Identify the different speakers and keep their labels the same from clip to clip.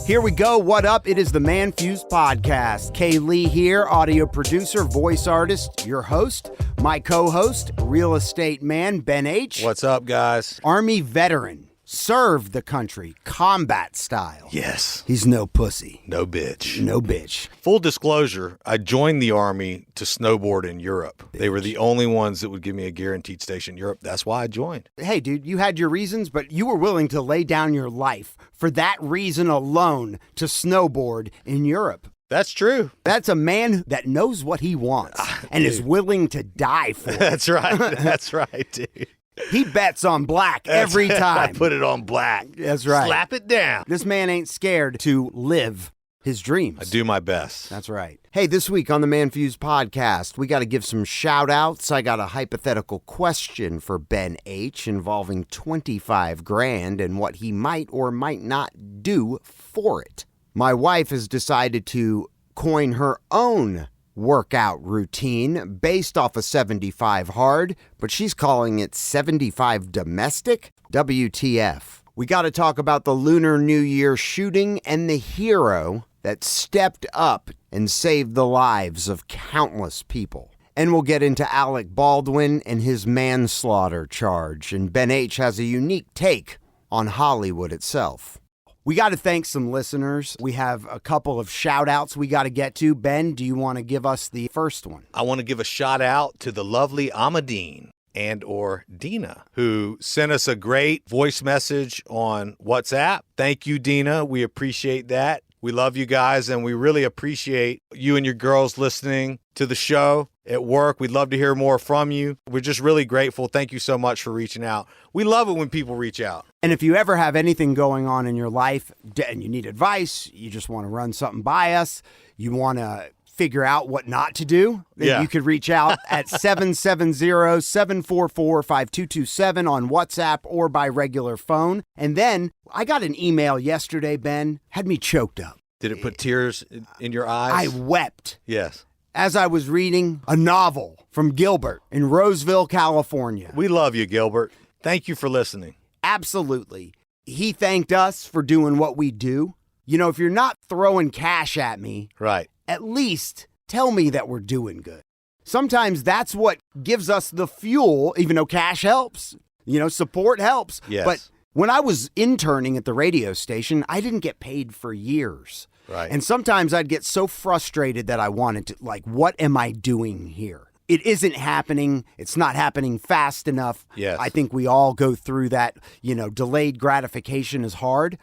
Speaker 1: Here we go. What up? It is the ManFUzed Podcast. Kay Lee here, audio producer, voice artist, your host. My co-host, real estate man, Ben H.
Speaker 2: What's up, guys?
Speaker 1: Army veteran. Served the country, combat style.
Speaker 2: Yes.
Speaker 1: He's no pussy.
Speaker 2: No bitch.
Speaker 1: No bitch.
Speaker 2: Full disclosure, I joined the Army to snowboard in Europe. Bitch. They were the only ones that would give me a guaranteed station in Europe. That's why I joined.
Speaker 1: Hey, dude, you had your reasons, but you were willing to lay down your life for that reason alone to snowboard in Europe.
Speaker 2: That's true.
Speaker 1: That's a man that knows what he wants and is willing to die for it.
Speaker 2: That's right. That's right, dude.
Speaker 1: He bets on black every time.
Speaker 2: I put it on black.
Speaker 1: That's right.
Speaker 2: Slap it down.
Speaker 1: This man ain't scared to live his dreams.
Speaker 2: I do my best.
Speaker 1: That's right. Hey, this week on the ManFUzed Podcast, we got to give some shout outs. I got a hypothetical question for Ben H involving $25,000 and what he might or might not do for it. My wife has decided to coin her own workout routine based off of 75 hard, but she's calling it 75 domestic. WTF. We got to talk about the Lunar New Year shooting and the hero that stepped up and saved the lives of countless people. And we'll get into Alec Baldwin and his manslaughter charge. And Ben H has a unique take on Hollywood itself. We got to thank some listeners. We have a couple of shout outs we got to get to. Ben, do you want to give us the first one?
Speaker 2: I want to give a shout out to the lovely Amadine and or Dina, who sent us a great voice message on WhatsApp. Thank you, Dina. We appreciate that. We love you guys, and we really appreciate you and your girls listening to the show at work. We'd love to hear more from you. We're just really grateful. Thank you so much for reaching out. We love it when people reach out.
Speaker 1: And if you ever have anything going on in your life and you need advice, you just want to run something by us, you want to figure out what not to do, then you could reach out at 770-744-5227 on WhatsApp or by regular phone. And then I got an email yesterday, Ben, had me choked up.
Speaker 2: Did it put tears in your eyes?
Speaker 1: I wept.
Speaker 2: Yes.
Speaker 1: As I was reading a novel from Gilbert in Roseville, California.
Speaker 2: We love you, Gilbert. Thank you for listening.
Speaker 1: Absolutely. He thanked us for doing what we do. You know, if you're not throwing cash at me,
Speaker 2: right,
Speaker 1: at least tell me that we're doing good. Sometimes that's what gives us the fuel, even though cash helps. You know, support helps.
Speaker 2: Yes.
Speaker 1: But when I was interning at the radio station, I didn't get paid for years.
Speaker 2: Right.
Speaker 1: And sometimes I'd get so frustrated that I wanted to, like, what am I doing here? It isn't happening. It's not happening fast enough.
Speaker 2: Yes.
Speaker 1: I think we all go through that. You know, delayed gratification is hard.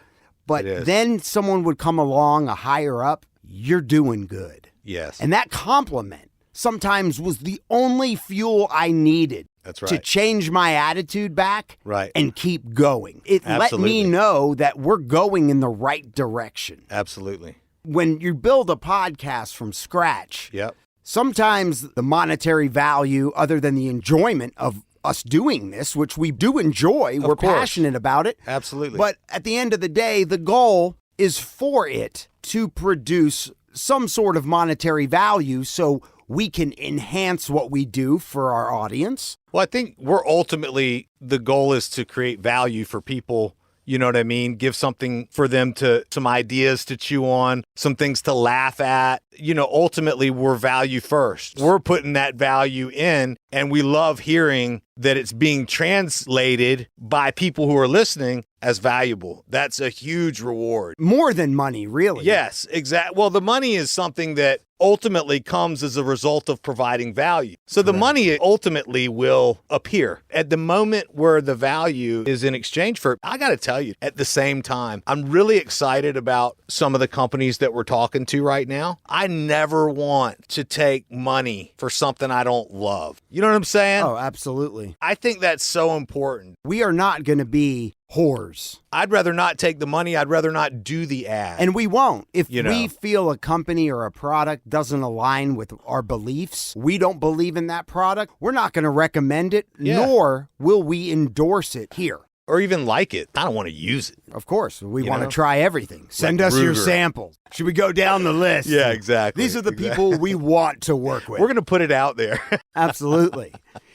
Speaker 1: But then someone would come along, a higher up, you're doing good.
Speaker 2: Yes.
Speaker 1: And that compliment sometimes was the only fuel I needed.
Speaker 2: That's right.
Speaker 1: To change my attitude back
Speaker 2: right.
Speaker 1: and keep going. It
Speaker 2: Absolutely.
Speaker 1: let me know that we're going in the right direction.
Speaker 2: Absolutely.
Speaker 1: When you build a podcast from scratch,
Speaker 2: yep.
Speaker 1: sometimes the monetary value, other than the enjoyment of us doing this, which we do enjoy, we're passionate about it.
Speaker 2: Absolutely.
Speaker 1: But at the end of the day, the goal is for it to produce some sort of monetary value so we can enhance what we do for our audience.
Speaker 2: Well, I think the goal is to create value for people. You know what I mean? Give something for them some ideas to chew on, some things to laugh at. You know, ultimately, we're value first. We're putting that value in, and we love hearing that it's being translated by people who are listening as valuable. That's a huge reward.
Speaker 1: More than money, really.
Speaker 2: Yes, exactly. Well, the money is something that ultimately comes as a result of providing value. So the money ultimately will appear. At the moment where the value is in exchange for it, I got to tell you, at the same time, I'm really excited about some of the companies that we're talking to right now. I never want to take money for something I don't love. You know what I'm saying?
Speaker 1: Oh, absolutely.
Speaker 2: I think that's so important.
Speaker 1: We are not going to be whores.
Speaker 2: I'd rather not take the money. I'd rather not do the ad.
Speaker 1: And we won't. If we feel a company or a product doesn't align with our beliefs, we don't believe in that product, we're not going to recommend it, nor will we endorse it here.
Speaker 2: or even like it. I don't want to use it.
Speaker 1: Of course. We want to
Speaker 2: know?
Speaker 1: try everything. Send us your
Speaker 2: Ruger.
Speaker 1: samples. Should we go down the list?
Speaker 2: Yeah, exactly.
Speaker 1: These are the people we want to work with.
Speaker 2: We're going to put it out there.
Speaker 1: Absolutely.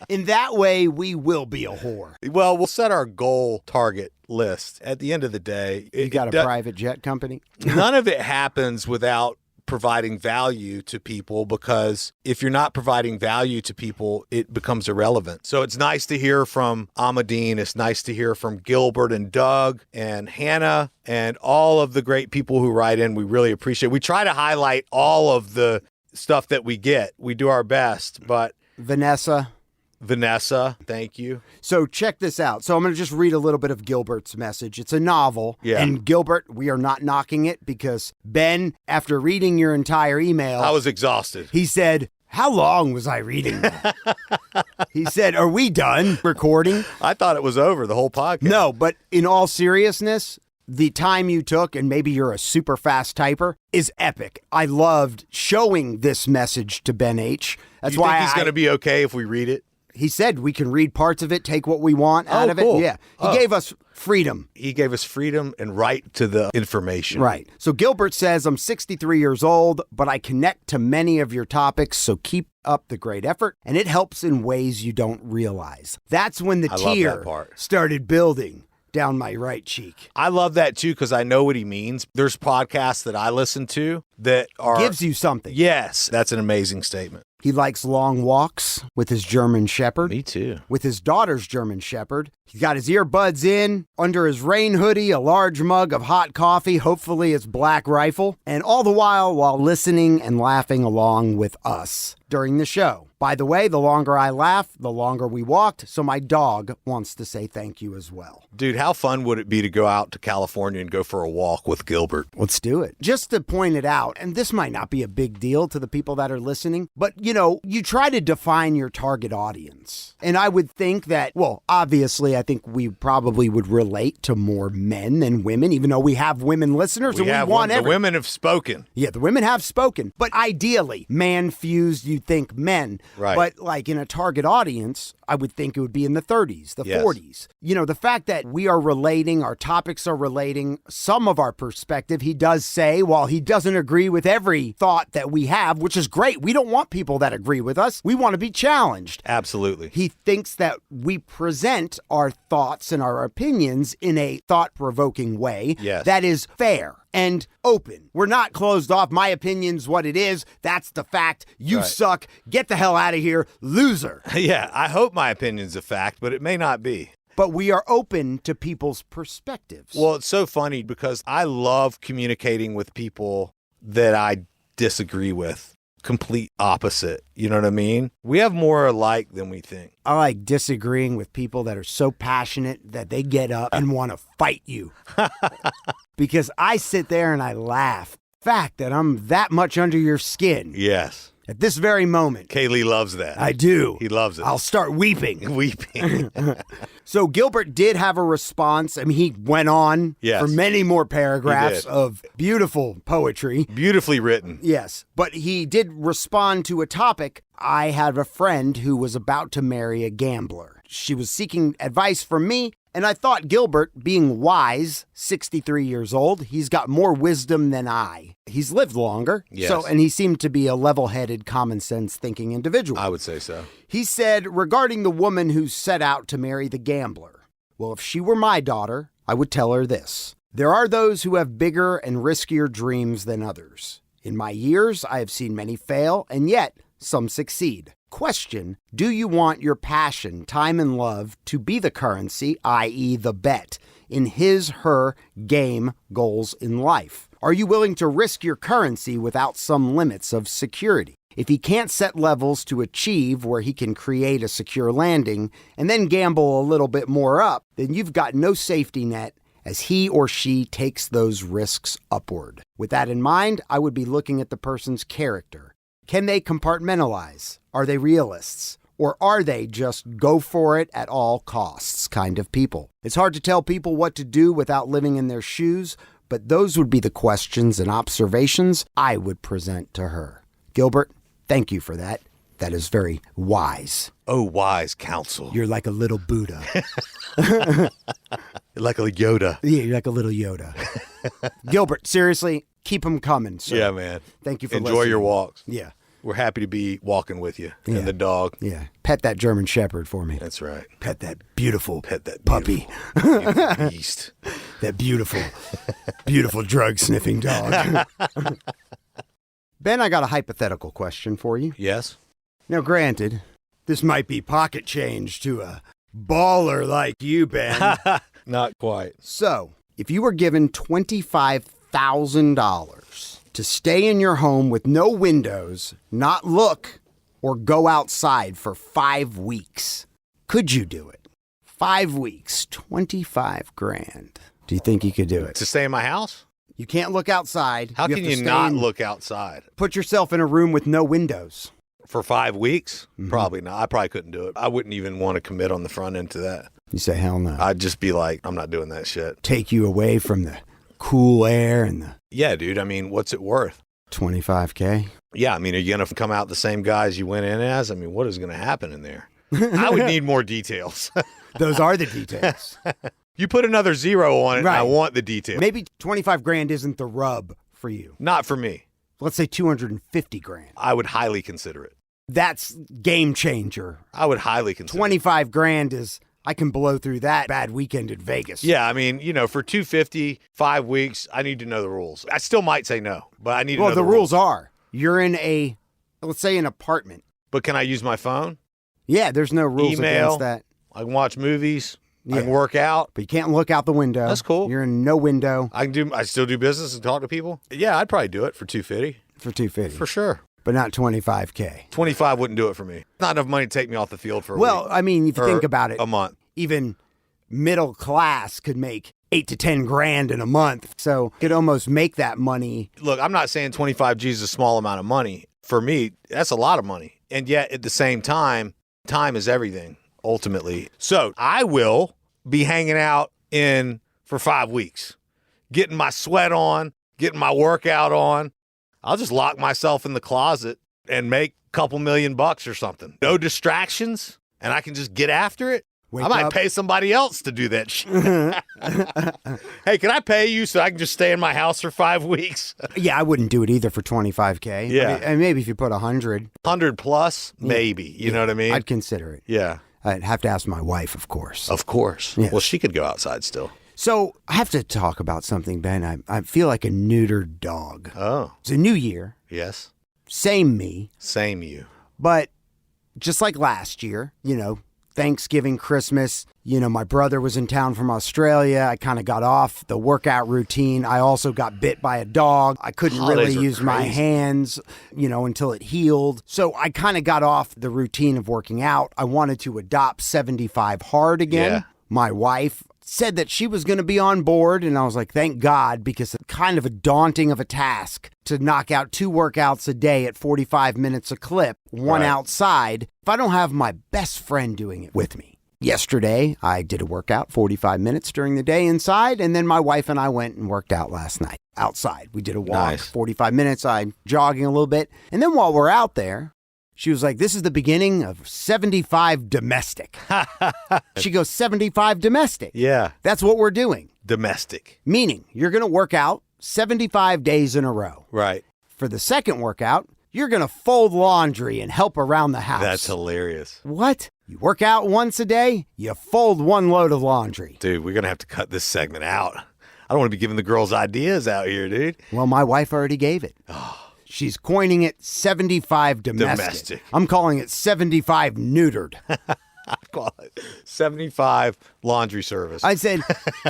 Speaker 1: In that way, we will be a whore.
Speaker 2: Well, we'll set our goal target list. At the end of the day,
Speaker 1: You got a private jet company?
Speaker 2: none of it happens without providing value to people, because if you're not providing value to people, it becomes irrelevant. So it's nice to hear from Amadine. It's nice to hear from Gilbert and Doug and Hannah and all of the great people who write in. We really appreciate it. We try to highlight all of the stuff that we get. We do our best, but Vanessa, thank you.
Speaker 1: So check this out. So I'm going to just read a little bit of Gilbert's message. It's a novel.
Speaker 2: Yeah.
Speaker 1: And Gilbert, we are not knocking it because Ben, after reading your entire email,
Speaker 2: I was exhausted.
Speaker 1: he said, how long was I reading that? He said, are we done recording?
Speaker 2: I thought it was over, the whole podcast.
Speaker 1: No, but in all seriousness, the time you took, and maybe you're a super fast typer, is epic. I loved showing this message to Ben H. That's
Speaker 2: You
Speaker 1: why
Speaker 2: think he's going to be okay if we read it?
Speaker 1: He said we can read parts of it, take what we want out of
Speaker 2: cool.
Speaker 1: it. Yeah. He gave us freedom.
Speaker 2: He gave us freedom and right to the information.
Speaker 1: Right. So Gilbert says, I'm 63 years old, but I connect to many of your topics, so keep up the great effort, and it helps in ways you don't realize. That's when the
Speaker 2: I love that
Speaker 1: tear
Speaker 2: part.
Speaker 1: started building down my right cheek.
Speaker 2: I love that too, because I know what he means. There's podcasts that I listen to that are...
Speaker 1: Gives you something.
Speaker 2: Yes, that's an amazing statement.
Speaker 1: He likes long walks with his German Shepherd.
Speaker 2: Me too.
Speaker 1: With his daughter's German Shepherd. He's got his earbuds in, under his rain hoodie, a large mug of hot coffee, hopefully it's Black Rifle, and all the while listening and laughing along with us during the show. By the way, the longer I laugh, the longer we walked, so my dog wants to say thank you as well.
Speaker 2: Dude, how fun would it be to go out to California and go for a walk with Gilbert?
Speaker 1: Let's do it. Just to point it out, and this might not be a big deal to the people that are listening, but you try to define your target audience. And I would think that, well, obviously, I think we probably would relate to more men than women, even though we have women listeners and we want
Speaker 2: the women have spoken.
Speaker 1: Yeah, the women have spoken. But ideally, ManFUzed, you think men.
Speaker 2: Right.
Speaker 1: But like in a target audience, I would think it would be in the 30s, the 40s. The fact that we are relating, our topics are relating, some of our perspective, he does say, while he doesn't agree with every thought that we have, which is great. We don't want people that agree with us. We want to be challenged.
Speaker 2: Absolutely.
Speaker 1: He thinks that we present our thoughts and our opinions in a thought-provoking way that is fair and open. We're not closed off. My opinion's what it is. That's the fact. You suck. Get the hell out of here, loser.
Speaker 2: Yeah, I hope my opinion's a fact, but it may not be.
Speaker 1: But we are open to people's perspectives.
Speaker 2: Well, it's so funny because I love communicating with people that I disagree with. Complete opposite. You know what I mean? We have more alike than we think.
Speaker 1: I like disagreeing with people that are so passionate that they get up and want to fight you. Because I sit there and I laugh. Fact that I'm that much under your skin.
Speaker 2: Yes.
Speaker 1: At this very moment.
Speaker 2: Kaylee loves that.
Speaker 1: I do.
Speaker 2: He loves it.
Speaker 1: I'll start weeping.
Speaker 2: Weeping.
Speaker 1: So Gilbert did have a response. I mean, he went on for many more paragraphs of beautiful poetry.
Speaker 2: Beautifully written.
Speaker 1: Yes. But he did respond to a topic. I had a friend who was about to marry a gambler. She was seeking advice from me. And I thought Gilbert, being wise, 63 years old, he's got more wisdom than I. He's lived longer.
Speaker 2: Yes.
Speaker 1: And he seemed to be a level-headed, common-sense thinking individual.
Speaker 2: I would say so.
Speaker 1: He said, regarding the woman who set out to marry the gambler, well, if she were my daughter, I would tell her this. There are those who have bigger and riskier dreams than others. In my years, I have seen many fail, and yet some succeed. Question, do you want your passion, time, and love to be the currency, i.e. the bet, in his/her game goals in life? Are you willing to risk your currency without some limits of security? If he can't set levels to achieve where he can create a secure landing and then gamble a little bit more up, then you've got no safety net as he or she takes those risks upward. With that in mind, I would be looking at the person's character. Can they compartmentalize? Are they realists? Or are they just go for it at all costs kind of people? It's hard to tell people what to do without living in their shoes, but those would be the questions and observations I would present to her. Gilbert, thank you for that. That is very wise.
Speaker 2: Oh, wise counsel.
Speaker 1: You're like a little Buddha.
Speaker 2: Like a Yoda.
Speaker 1: Yeah, you're like a little Yoda. Gilbert, seriously, keep them coming, sir.
Speaker 2: Yeah, man.
Speaker 1: Thank you for
Speaker 2: Enjoy
Speaker 1: listening.
Speaker 2: your walks.
Speaker 1: Yeah.
Speaker 2: We're happy to be walking with you
Speaker 1: Yeah.
Speaker 2: and the dog.
Speaker 1: Yeah. Pet that German Shepherd for me.
Speaker 2: That's right.
Speaker 1: Pet that beautiful
Speaker 2: Beautiful
Speaker 1: puppy.
Speaker 2: beast.
Speaker 1: That beautiful drug-sniffing dog. Ben, I got a hypothetical question for you.
Speaker 2: Yes?
Speaker 1: Now, granted, this might be pocket change to a baller like you, Ben.
Speaker 2: Not quite.
Speaker 1: So, if you were given $25,000 to stay in your home with no windows, not look, or go outside for 5 weeks, could you do it? 5 weeks, 25 grand. Do you think you could do it?
Speaker 2: To stay in my house?
Speaker 1: You can't look outside.
Speaker 2: How can you not look outside?
Speaker 1: Put yourself in a room with no windows.
Speaker 2: For 5 weeks?
Speaker 1: Mm-hmm.
Speaker 2: Probably not. I probably couldn't do it. I wouldn't even want to commit on the front end to that.
Speaker 1: You say, hell no.
Speaker 2: I'd just be like, I'm not doing that shit.
Speaker 1: Take you away from the cool air and the
Speaker 2: Yeah, dude. I mean, what's it worth?
Speaker 1: $25K.
Speaker 2: Yeah, I mean, are you going to come out the same guy as you went in as? I mean, what is going to happen in there? I would need more details.
Speaker 1: Those are the details.
Speaker 2: You put another zero on it,
Speaker 1: Right.
Speaker 2: and I want the details.
Speaker 1: Maybe 25 grand isn't the rub for you.
Speaker 2: Not for me.
Speaker 1: Let's say 250 grand.
Speaker 2: I would highly consider it.
Speaker 1: That's game changer.
Speaker 2: I would highly consider
Speaker 1: 25 grand is, I can blow through that bad weekend in Vegas.
Speaker 2: Yeah, I mean, for 250, 5 weeks, I need to know the rules. I still might say no, but I need to know
Speaker 1: Well, the rules are, you're in a, let's say an apartment.
Speaker 2: But can I use my phone?
Speaker 1: Yeah, there's no rules
Speaker 2: Email.
Speaker 1: against that.
Speaker 2: I can watch movies.
Speaker 1: Yeah.
Speaker 2: I can work out.
Speaker 1: But you can't look out the window.
Speaker 2: That's cool.
Speaker 1: You're in no window
Speaker 2: I still do business and talk to people. Yeah, I'd probably do it for 250.
Speaker 1: for 250.
Speaker 2: For sure.
Speaker 1: But not 25K.
Speaker 2: 25 wouldn't do it for me. Not enough money to take me off the field for a
Speaker 1: Well,
Speaker 2: week.
Speaker 1: I mean, if you
Speaker 2: Or
Speaker 1: think about it,
Speaker 2: a month.
Speaker 1: even middle class could make 8 to 10 grand in a month. So could almost make that money.
Speaker 2: Look, I'm not saying 25 G's is a small amount of money. For me, that's a lot of money. And yet at the same time is everything, ultimately. So I will be hanging out for 5 weeks, getting my sweat on, getting my workout on. I'll just lock myself in the closet and make a couple $1,000,000 or something. No distractions, and I can just get after it. I might pay somebody else to do that shit. Hey, can I pay you so I can just stay in my house for 5 weeks?
Speaker 1: Yeah, I wouldn't do it either for 25K.
Speaker 2: Yeah.
Speaker 1: I mean, and maybe if you put 100.
Speaker 2: 100 plus, maybe. You know what I mean?
Speaker 1: I'd consider it.
Speaker 2: Yeah.
Speaker 1: I'd have to ask my wife, of course.
Speaker 2: Of course.
Speaker 1: Yeah.
Speaker 2: Well, she could go outside still.
Speaker 1: So I have to talk about something, Ben. I feel like a neutered dog.
Speaker 2: Oh,
Speaker 1: It's a new year.
Speaker 2: yes.
Speaker 1: Same me.
Speaker 2: Same you.
Speaker 1: But just like last year, Thanksgiving, Christmas, my brother was in town from Australia. I kind of got off the workout routine. I also got bit by a dog. I couldn't
Speaker 2: Holidays
Speaker 1: really
Speaker 2: are
Speaker 1: use my
Speaker 2: crazy.
Speaker 1: hands, until it healed. So I kind of got off the routine of working out. I wanted to adopt 75 hard again.
Speaker 2: Yeah.
Speaker 1: My wife said that she was going to be on board, and I was like, thank God, because it's kind of a daunting of a task to knock out 2 workouts a day at 45 minutes a clip, one
Speaker 2: Right.
Speaker 1: outside, if I don't have my best friend doing it with me. Yesterday, I did a workout 45 minutes during the day inside, and then my wife and I went and worked out last night outside. We did a walk,
Speaker 2: Nice.
Speaker 1: 45 minutes, I'm jogging a little bit, and then while we're out there, she was like, this is the beginning of 75 domestic. She goes, 75 domestic.
Speaker 2: Yeah.
Speaker 1: That's what we're doing.
Speaker 2: Domestic.
Speaker 1: Meaning, you're going to work out 75 days in a row.
Speaker 2: Right.
Speaker 1: For the second workout, you're going to fold laundry and help around the house.
Speaker 2: That's hilarious.
Speaker 1: What? You work out once a day, you fold 1 load of laundry.
Speaker 2: Dude, we're going to have to cut this segment out. I don't want to be giving the girls ideas out here, dude.
Speaker 1: Well, my wife already gave it. She's coining it 75 domestic. I'm calling it 75 neutered.
Speaker 2: I call it 75 laundry service.
Speaker 1: I said,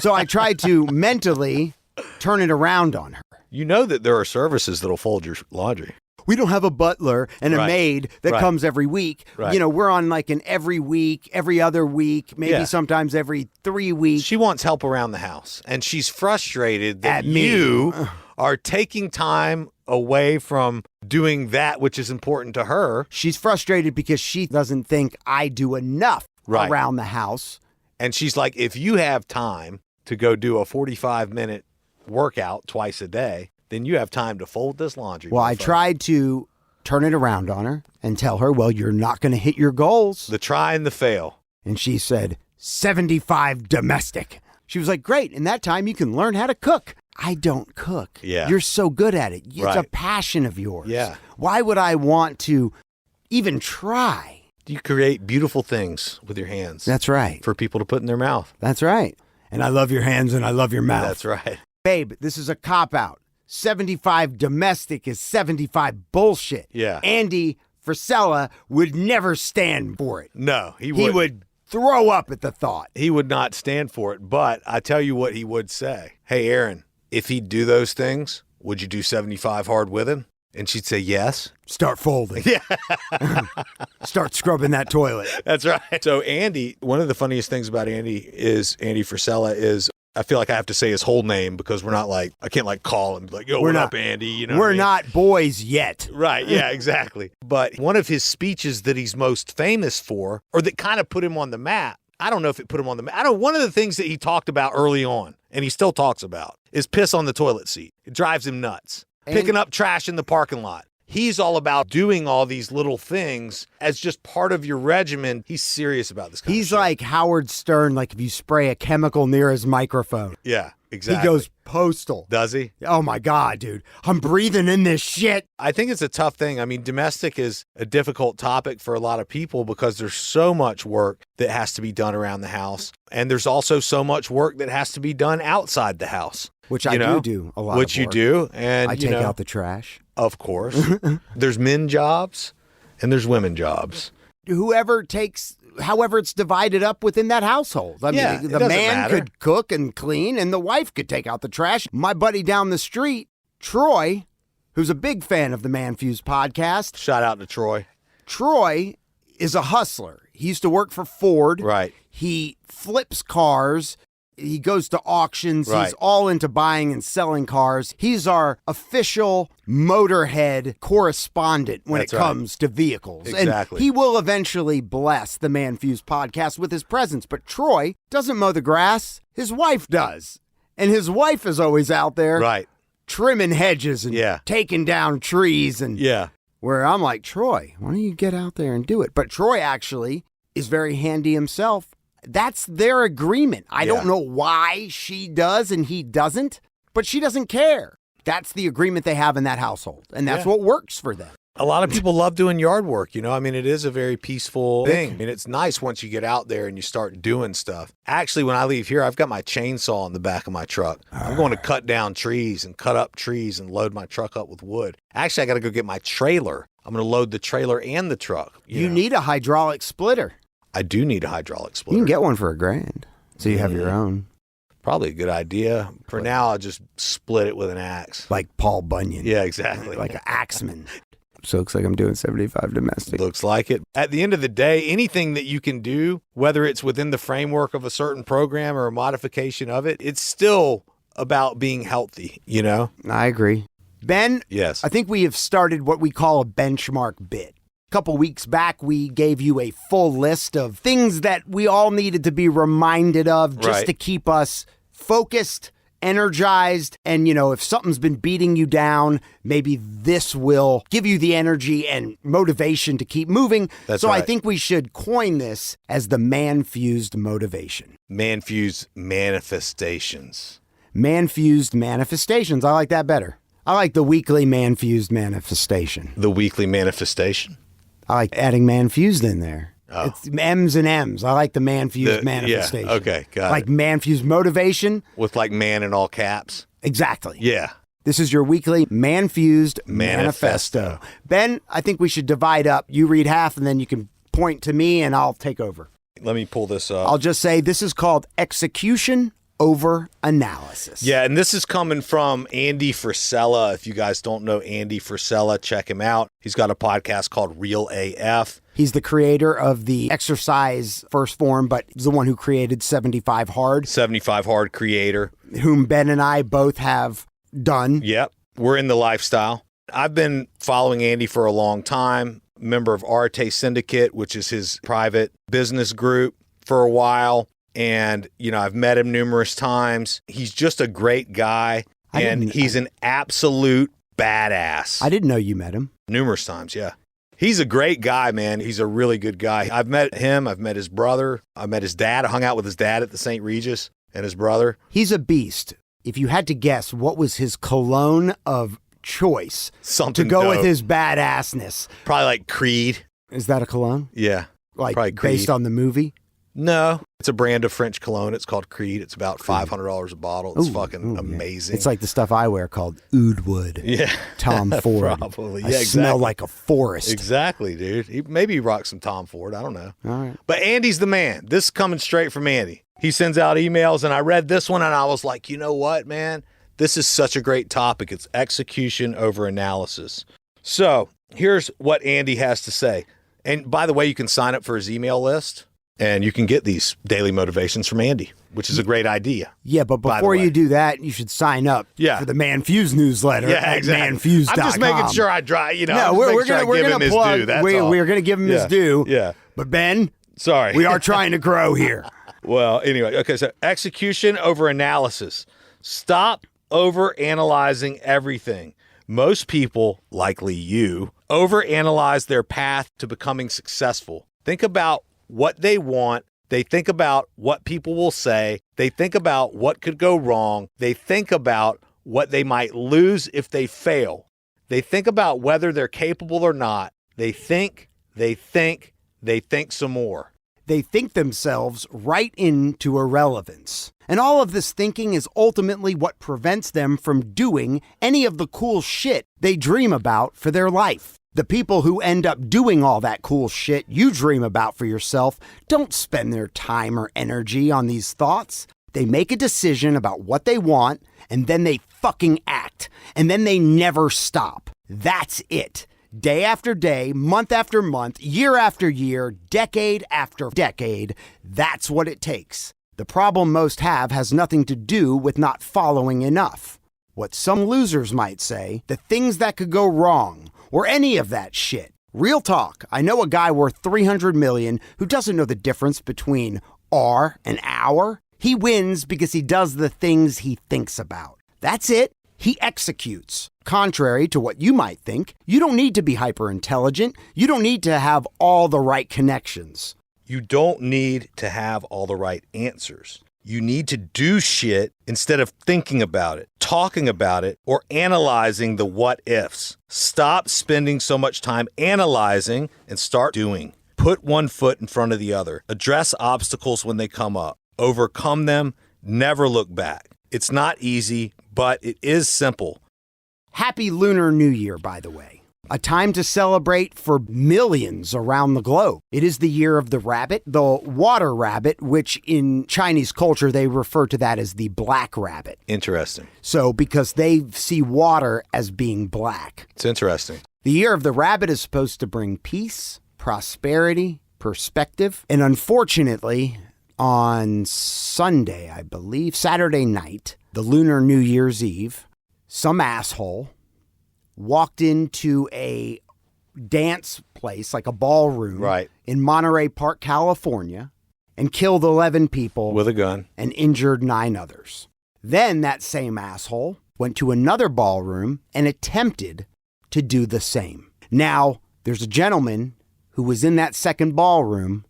Speaker 1: so I tried to mentally turn it around on her.
Speaker 2: You know that there are services that'll fold your laundry.
Speaker 1: We don't have a butler and a
Speaker 2: Right.
Speaker 1: maid that
Speaker 2: Right.
Speaker 1: comes every week.
Speaker 2: Right.
Speaker 1: We're on like an every week, every other week, maybe
Speaker 2: Yeah.
Speaker 1: sometimes every 3 weeks.
Speaker 2: She wants help around the house, and she's frustrated that
Speaker 1: At me.
Speaker 2: you are taking time away from doing that which is important to her.
Speaker 1: She's frustrated because she doesn't think I do enough
Speaker 2: Right.
Speaker 1: around the house.
Speaker 2: And she's like, if you have time to go do a 45-minute workout twice a day, then you have time to fold this laundry.
Speaker 1: Well, I
Speaker 2: motherfucker.
Speaker 1: tried to turn it around on her and tell her, well, you're not going to hit your goals.
Speaker 2: The try and the fail.
Speaker 1: And she said, 75 domestic. She was like, great. In that time, you can learn how to cook. I don't cook.
Speaker 2: Yeah.
Speaker 1: You're so good at it. It's
Speaker 2: Right.
Speaker 1: a passion of yours.
Speaker 2: Yeah.
Speaker 1: Why would I want to even try?
Speaker 2: You create beautiful things with your hands.
Speaker 1: That's right.
Speaker 2: For people to put in their mouth.
Speaker 1: That's right. And I love your hands and I love your mouth.
Speaker 2: That's right.
Speaker 1: Babe, this is a cop-out. 75 domestic is 75 bullshit.
Speaker 2: Yeah.
Speaker 1: Andy Frisella would never stand for it.
Speaker 2: No, he
Speaker 1: would throw up at the thought.
Speaker 2: He would not stand for it. But I tell you what he would say. Hey, Aaron, if he'd do those things, would you do 75 hard with him? And she'd say yes.
Speaker 1: Start folding.
Speaker 2: Yeah.
Speaker 1: Start scrubbing that toilet.
Speaker 2: That's right. So Andy, one of the funniest things about Andy Frisella is I feel like I have to say his whole name because we're not like, I can't like call him like, yo, what up, Andy? You know,
Speaker 1: we're not boys yet.
Speaker 2: Right. Yeah, exactly. But one of his speeches that he's most famous for, or that kind of put him on the map, I don't know if it put him on the map. One of the things that he talked about early on, and he still talks about, is piss on the toilet seat. It drives him nuts. Picking up trash in the parking lot. He's all about doing all these little things as just part of your regimen. He's serious about this kind of shit.
Speaker 1: He's like Howard Stern, like if you spray a chemical near his microphone.
Speaker 2: Yeah, exactly.
Speaker 1: He goes postal.
Speaker 2: Does he?
Speaker 1: Oh my God, dude. I'm breathing in this shit.
Speaker 2: I think it's a tough thing. I mean, domestic is a difficult topic for a lot of people because there's so much work that has to be done around the house. And there's also so much work that has to be done outside the house.
Speaker 1: Which I do a lot
Speaker 2: Which
Speaker 1: of work.
Speaker 2: you do. And
Speaker 1: I take out the trash.
Speaker 2: Of course. There's men jobs and there's women jobs.
Speaker 1: However it's divided up within that household. I mean, the man could cook and clean and the wife could take out the trash. My buddy down the street, Troy, who's a big fan of the ManFUzed podcast.
Speaker 2: Shout out to Troy.
Speaker 1: Troy is a hustler. He used to work for Ford.
Speaker 2: Right.
Speaker 1: He flips cars. He goes to auctions.
Speaker 2: Right.
Speaker 1: He's all into buying and selling cars. He's our official motorhead correspondent when it comes to vehicles.
Speaker 2: Exactly.
Speaker 1: And he will eventually bless the ManFUzed podcast with his presence. But Troy doesn't mow the grass. His wife does. And his wife is always out there trimming hedges and taking down trees. And where I'm like, Troy, why don't you get out there and do it? But Troy actually is very handy himself. That's their agreement. I don't know why she does and he doesn't, but she doesn't care. That's the agreement they have in that household, and that's what works for them.
Speaker 2: A lot of people love doing yard work, you know? I mean, it is a very peaceful thing. I mean, it's nice once you get out there and you start doing stuff. Actually, when I leave here, I've got my chainsaw in the back of my truck. I'm going to cut down trees and cut up trees and load my truck up with wood. Actually, I got to go get my trailer. I'm going to load the trailer and the truck. You know?
Speaker 1: Need a hydraulic splitter.
Speaker 2: I do need a hydraulic splitter.
Speaker 1: You can get one for $1,000, so you have your own.
Speaker 2: Probably a good idea. For now, I'll just split it with an axe.
Speaker 1: Like Paul Bunyan.
Speaker 2: Yeah, exactly.
Speaker 1: Like an axeman. So it looks like I'm doing 75 domestic.
Speaker 2: Looks like it. At the end of the day, anything that you can do, whether it's within the framework of a certain program or a modification of it, it's still about being healthy, you know?
Speaker 1: I agree. Ben,
Speaker 2: yes.
Speaker 1: I think we have started what we call a benchmark bit. A couple weeks back, we gave you a full list of things that we all needed to be reminded of just to keep us focused, energized, and, if something's been beating you down, maybe this will give you the energy and motivation to keep moving. So I think we should coin this as the ManFUzed motivation.
Speaker 2: ManFUzed manifestations.
Speaker 1: ManFUzed manifestations. I like that better. I like the weekly ManFUzed manifestation.
Speaker 2: The weekly manifestation?
Speaker 1: I like adding ManFUzed in there.
Speaker 2: Oh.
Speaker 1: It's M's and M's. I like the ManFUzed manifestation.
Speaker 2: Yeah, okay, got
Speaker 1: like
Speaker 2: it.
Speaker 1: ManFUzed motivation.
Speaker 2: With like man in all caps?
Speaker 1: Exactly.
Speaker 2: Yeah.
Speaker 1: This is your weekly ManFUzed Manifesto. Ben, I think we should divide up. You read half and then you can point to me and I'll take over.
Speaker 2: Let me pull this up.
Speaker 1: I'll just say this is called execution over analysis.
Speaker 2: Yeah, and this is coming from Andy Frisella. If you guys don't know Andy Frisella, check him out. He's got a podcast called Real AF.
Speaker 1: He's the creator of the exercise first form, but he's the one who created 75 Hard.
Speaker 2: 75 Hard creator.
Speaker 1: Whom Ben and I both have done.
Speaker 2: Yep, we're in the lifestyle. I've been following Andy for a long time. Member of Arte Syndicate, which is his private business group, for a while. And, I've met him numerous times. He's just a great guy. And he's an absolute badass.
Speaker 1: I didn't know you met him.
Speaker 2: Numerous times, yeah. He's a great guy, man. He's a really good guy. I've met him. I've met his brother. I met his dad. I hung out with his dad at the St. Regis. and his brother.
Speaker 1: He's a beast. If you had to guess, what was his cologne of choice
Speaker 2: Something
Speaker 1: to go
Speaker 2: dope.
Speaker 1: with his badassness?
Speaker 2: Probably like Creed.
Speaker 1: Is that a cologne?
Speaker 2: Yeah.
Speaker 1: Like
Speaker 2: probably Creed.
Speaker 1: based on the movie?
Speaker 2: No, it's a brand of French cologne. It's called Creed. It's about $500 a bottle. It's fucking amazing.
Speaker 1: It's like the stuff I wear called Oud Wood.
Speaker 2: Yeah.
Speaker 1: Tom Ford.
Speaker 2: Probably.
Speaker 1: I
Speaker 2: Yeah,
Speaker 1: smell
Speaker 2: exactly.
Speaker 1: like a forest.
Speaker 2: Exactly, dude. Maybe he rocks some Tom Ford. I don't know.
Speaker 1: All right.
Speaker 2: But Andy's the man. This is coming straight from Andy. He sends out emails, and I read this one, and I was like, you know what, man? This is such a great topic. It's execution over analysis. So here's what Andy has to say. And by the way, you can sign up for his email list, and you can get these daily motivations from Andy, which is a great idea.
Speaker 1: Yeah, but before you do that, you should sign up for the ManFUzed newsletter at ManFUzed.com.
Speaker 2: I'm just making sure I try,
Speaker 1: No, we're going to plug. We're going to give him his due.
Speaker 2: Yeah.
Speaker 1: But Ben,
Speaker 2: sorry,
Speaker 1: we are trying to grow here.
Speaker 2: Well, anyway, okay, so execution over analysis. Stop over-analyzing everything. Most people, likely you, over-analyze their path to becoming successful. Think about what they want. They think about what people will say. They think about what could go wrong. They think about what they might lose if they fail. They think about whether they're capable or not. They think some more.
Speaker 1: They think themselves right into irrelevance. And all of this thinking is ultimately what prevents them from doing any of the cool shit they dream about for their life. The people who end up doing all that cool shit you dream about for yourself don't spend their time or energy on these thoughts. They make a decision about what they want, and then they fucking act. And then they never stop. That's it. Day after day, month after month, year after year, decade after decade, that's what it takes. The problem most have has nothing to do with not following enough. What some losers might say, the things that could go wrong, or any of that shit. Real talk, I know a guy worth $300 million who doesn't know the difference between R and hour. He wins because he does the things he thinks about. That's it. He executes. Contrary to what you might think, you don't need to be hyper intelligent. You don't need to have all the right connections.
Speaker 2: You don't need to have all the right answers. You need to do shit instead of thinking about it, talking about it, or analyzing the what ifs. Stop spending so much time analyzing and start doing. Put one foot in front of the other. Address obstacles when they come up. Overcome them. Never look back. It's not easy, but it is simple.
Speaker 1: Happy Lunar New Year, by the way. A time to celebrate for millions around the globe. It is the year of the rabbit, the water rabbit, which in Chinese culture, they refer to that as the black rabbit.
Speaker 2: Interesting.
Speaker 1: So, because they see water as being black.
Speaker 2: It's interesting.
Speaker 1: The year of the rabbit is supposed to bring peace, prosperity, perspective. And unfortunately, on Sunday, I believe, Saturday night, the Lunar New Year's Eve, some asshole walked into a dance place, like a ballroom, in Monterey Park, California, and killed 11 people
Speaker 2: with a gun
Speaker 1: and injured 9 others. Then that same asshole went to another ballroom and attempted to do the same. Now, there's a gentleman who was in that second ballroom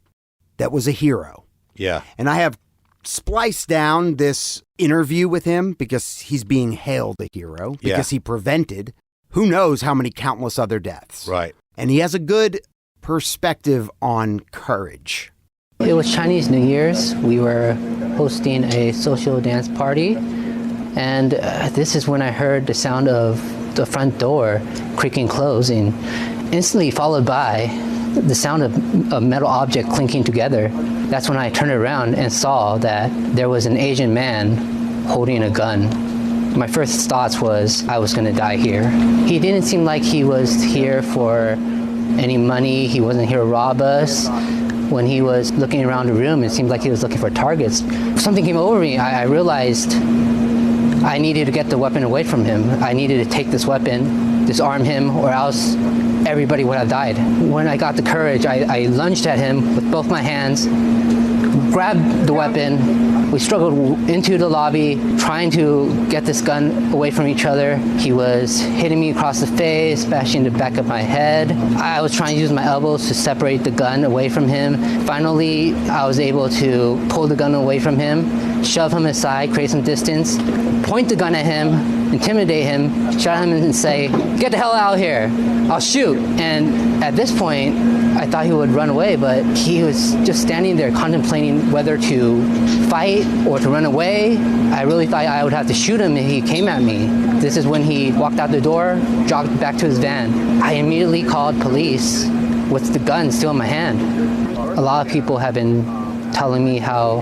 Speaker 1: that was a hero.
Speaker 2: Yeah.
Speaker 1: And I have spliced down this interview with him because he's being hailed a hero, because he prevented who knows how many countless other deaths.
Speaker 2: Right.
Speaker 1: And he has a good perspective on courage.
Speaker 3: It was Chinese New Year's. We were hosting a social dance party. And this is when I heard the sound of the front door creaking closing, instantly followed by the sound of a metal object clinking together. That's when I turned around and saw that there was an Asian man holding a gun. My first thoughts was I was going to die here. He didn't seem like he was here for any money. He wasn't here to rob us. When he was looking around the room, it seemed like he was looking for targets. Something came over me. I realized I needed to get the weapon away from him. I needed to take this weapon, disarm him, or else everybody would have died. When I got the courage, I lunged at him with both my hands, grabbed the weapon. We struggled into the lobby, trying to get this gun away from each other. He was hitting me across the face, bashing the back of my head. I was trying to use my elbows to separate the gun away from him. Finally, I was able to pull the gun away from him, shove him aside, create some distance, point the gun at him, intimidate him, shout at him and say, "Get the hell out of here, I'll shoot." And at this point, I thought he would run away, but he was just standing there contemplating whether to fight or to run away. I really thought I would have to shoot him if he came at me. This is when he walked out the door, jogged back to his van. I immediately called police with the gun still in my hand. A lot of people have been telling me how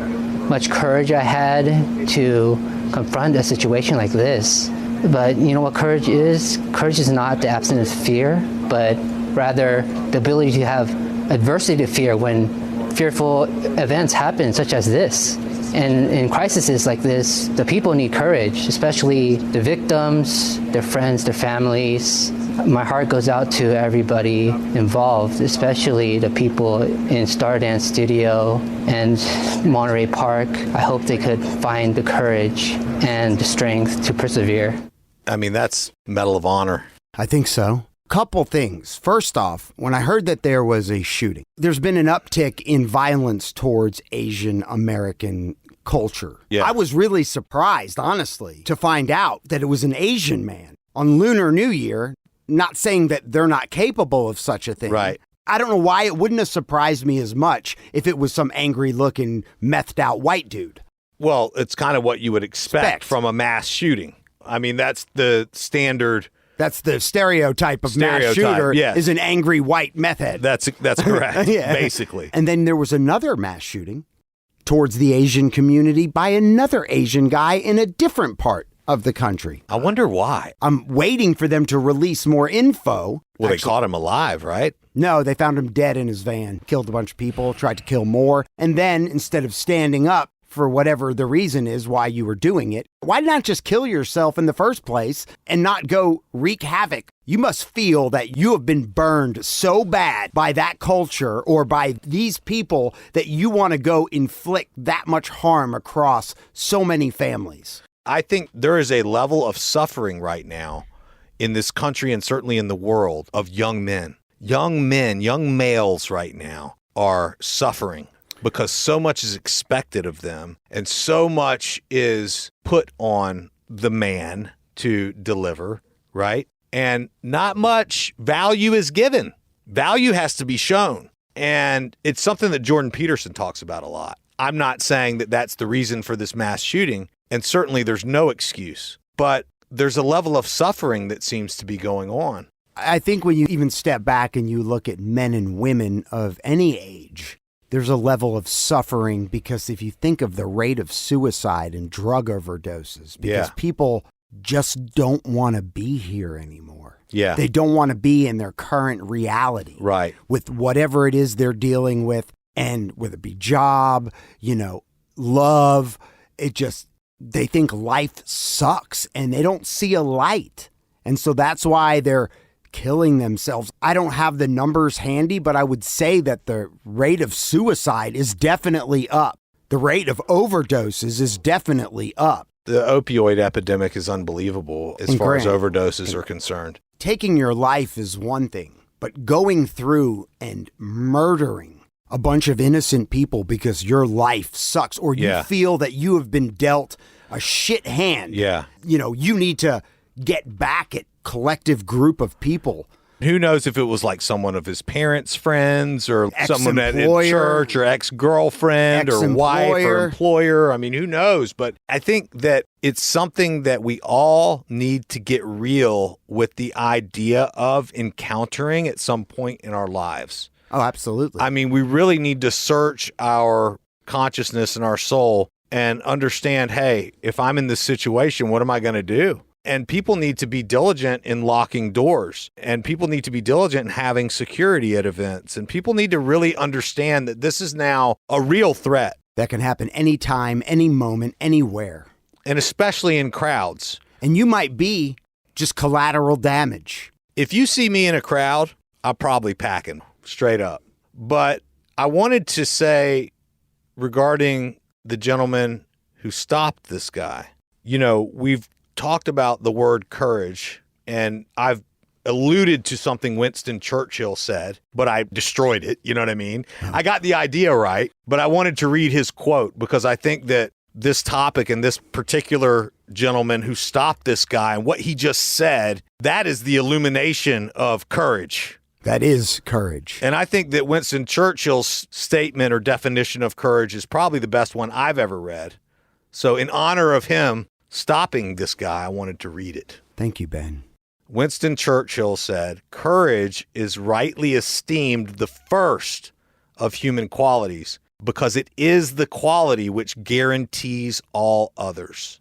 Speaker 3: much courage I had to confront a situation like this. But you know what courage is? Courage is not the absence of fear, but rather the ability to have adversity to fear when fearful events happen, such as this. And in crises like this, the people need courage, especially the victims, their friends, their families. My heart goes out to everybody involved, especially the people in Stardance Studio and Monterey Park. I hope they could find the courage and the strength to persevere.
Speaker 2: I mean, that's Medal of Honor.
Speaker 1: I think so. Couple things. First off, when I heard that there was a shooting, there's been an uptick in violence towards Asian American culture.
Speaker 2: Yeah.
Speaker 1: I was really surprised, honestly, to find out that it was an Asian man on Lunar New Year. Not saying that they're not capable of such a thing.
Speaker 2: Right.
Speaker 1: I don't know why it wouldn't have surprised me as much if it was some angry-looking, methed-out white dude.
Speaker 2: Well, it's kind of what you would expect from a mass shooting. I mean, that's the standard.
Speaker 1: That's the stereotype of mass shooter,
Speaker 2: yes.
Speaker 1: is an angry white meth head.
Speaker 2: That's correct,
Speaker 1: Yeah.
Speaker 2: basically.
Speaker 1: And then there was another mass shooting towards the Asian community by another Asian guy in a different part of the country.
Speaker 2: I wonder why.
Speaker 1: I'm waiting for them to release more info.
Speaker 2: Well, they caught him alive, right?
Speaker 1: No, they found him dead in his van, killed a bunch of people, tried to kill more. And then instead of standing up for whatever the reason is why you were doing it, why not just kill yourself in the first place and not go wreak havoc? You must feel that you have been burned so bad by that culture or by these people that you want to go inflict that much harm across so many families.
Speaker 2: I think there is a level of suffering right now in this country and certainly in the world of young men. Young men, young males right now are suffering because so much is expected of them and so much is put on the man to deliver, right? And not much value is given. Value has to be shown. And it's something that Jordan Peterson talks about a lot. I'm not saying that that's the reason for this mass shooting. And certainly there's no excuse, but there's a level of suffering that seems to be going on.
Speaker 1: I think when you even step back and you look at men and women of any age, there's a level of suffering because if you think of the rate of suicide and drug overdoses, because people just don't want to be here anymore.
Speaker 2: Yeah.
Speaker 1: They don't want to be in their current reality.
Speaker 2: Right.
Speaker 1: With whatever it is they're dealing with, and whether it be job, love, they think life sucks and they don't see a light. And so that's why they're killing themselves. I don't have the numbers handy, but I would say that the rate of suicide is definitely up. The rate of overdoses is definitely up.
Speaker 2: The opioid epidemic is unbelievable as far as overdoses are concerned.
Speaker 1: Taking your life is one thing, but going through and murdering a bunch of innocent people because your life sucks or you feel that you have been dealt a shit hand.
Speaker 2: Yeah.
Speaker 1: You need to get back at collective group of people.
Speaker 2: Who knows if it was like someone of his parents' friends or someone at church or ex-girlfriend or wife or employer. I mean, who knows? But I think that it's something that we all need to get real with the idea of encountering at some point in our lives.
Speaker 1: Oh, absolutely.
Speaker 2: I mean, we really need to search our consciousness and our soul and understand, hey, if I'm in this situation, what am I going to do? And people need to be diligent in locking doors. And people need to be diligent in having security at events. And people need to really understand that this is now a real threat.
Speaker 1: That can happen anytime, any moment, anywhere.
Speaker 2: And especially in crowds.
Speaker 1: And you might be just collateral damage.
Speaker 2: If you see me in a crowd, I'm probably packing straight up. But I wanted to say regarding the gentleman who stopped this guy. You know, we've talked about the word courage, and I've alluded to something Winston Churchill said, but I destroyed it. You know what I mean? I got the idea right, but I wanted to read his quote because I think that this topic and this particular gentleman who stopped this guy and what he just said, that is the illumination of courage.
Speaker 1: That is courage.
Speaker 2: And I think that Winston Churchill's statement or definition of courage is probably the best one I've ever read. So in honor of him stopping this guy, I wanted to read it.
Speaker 1: Thank you, Ben.
Speaker 2: Winston Churchill said, "Courage is rightly esteemed the first of human qualities because it is the quality which guarantees all others."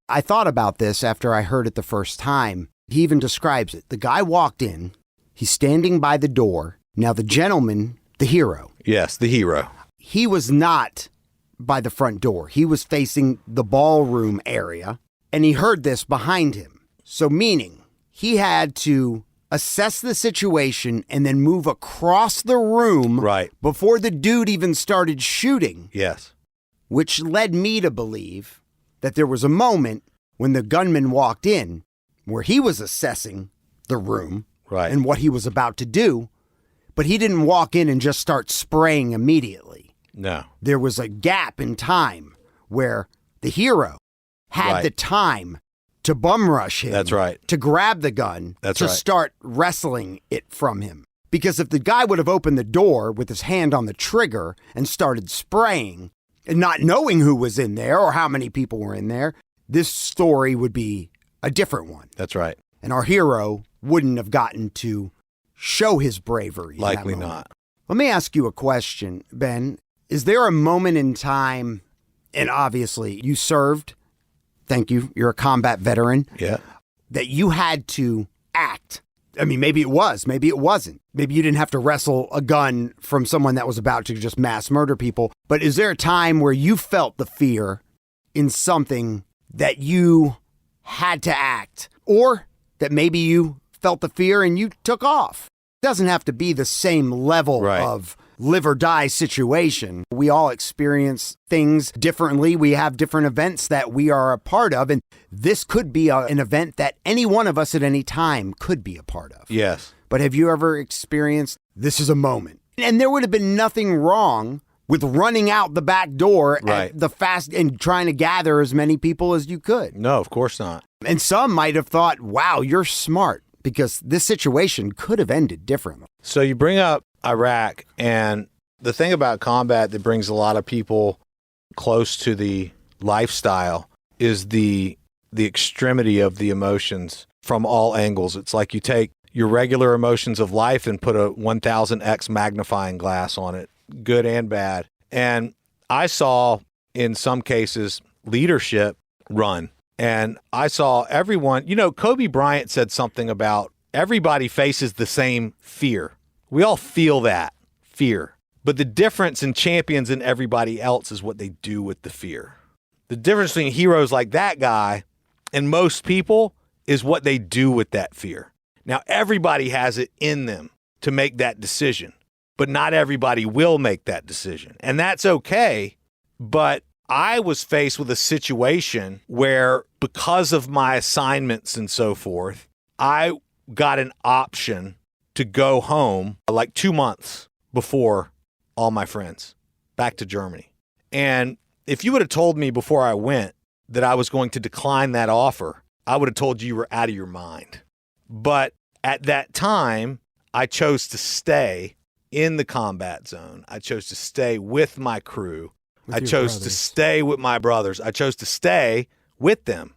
Speaker 1: I thought about this after I heard it the first time. He even describes it. The guy walked in. He's standing by the door. Now the gentleman, the hero.
Speaker 2: Yes, the hero.
Speaker 1: He was not by the front door. He was facing the ballroom area, and he heard this behind him. So meaning he had to assess the situation and then move across the room
Speaker 2: Right.
Speaker 1: before the dude even started shooting,
Speaker 2: Yes.
Speaker 1: which led me to believe that there was a moment when the gunman walked in where he was assessing the room
Speaker 2: Right.
Speaker 1: and what he was about to do, but he didn't walk in and just start spraying immediately.
Speaker 2: No.
Speaker 1: There was a gap in time where the hero had
Speaker 2: Right.
Speaker 1: the time to bum rush him.
Speaker 2: That's right.
Speaker 1: To grab the gun,
Speaker 2: That's
Speaker 1: to
Speaker 2: right.
Speaker 1: start wrestling it from him. Because if the guy would have opened the door with his hand on the trigger and started spraying and not knowing who was in there or how many people were in there, this story would be a different one.
Speaker 2: That's right.
Speaker 1: And our hero wouldn't have gotten to show his bravery. in that
Speaker 2: Likely
Speaker 1: moment.
Speaker 2: not.
Speaker 1: Let me ask you a question, Ben. Is there a moment in time, and obviously you served, thank you, you're a combat veteran,
Speaker 2: Yeah.
Speaker 1: that you had to act? I mean, maybe it was, maybe it wasn't. Maybe you didn't have to wrestle a gun from someone that was about to just mass murder people. But is there a time where you felt the fear in something that you had to act? Or that maybe you felt the fear and you took off? It doesn't have to be the same level
Speaker 2: Right.
Speaker 1: of live or die situation. We all experience things differently. We have different events that we are a part of. And this could be an event that any one of us at any time could be a part of.
Speaker 2: Yes.
Speaker 1: But have you ever experienced this is a moment? And there would have been nothing wrong with running out the back door
Speaker 2: Right.
Speaker 1: at the fast and trying to gather as many people as you could.
Speaker 2: No, of course not.
Speaker 1: And some might have thought, wow, you're smart, because this situation could have ended differently.
Speaker 2: So you bring up Iraq, and the thing about combat that brings a lot of people close to the lifestyle is the extremity of the emotions from all angles. It's like you take your regular emotions of life and put a 1000x magnifying glass on it, good and bad. And I saw, in some cases, leadership run. And I saw everyone, you know, Kobe Bryant said something about everybody faces the same fear. We all feel that fear. But the difference in champions and everybody else is what they do with the fear. The difference between heroes like that guy and most people is what they do with that fear. Now, everybody has it in them to make that decision, but not everybody will make that decision. And that's okay. But I was faced with a situation where, because of my assignments and so forth, I got an option to go home like 2 months before all my friends, back to Germany. And if you would have told me before I went that I was going to decline that offer, I would have told you were out of your mind. But at that time, I chose to stay in the combat zone. I chose to stay with my crew. I chose to stay with my brothers. I chose to stay with them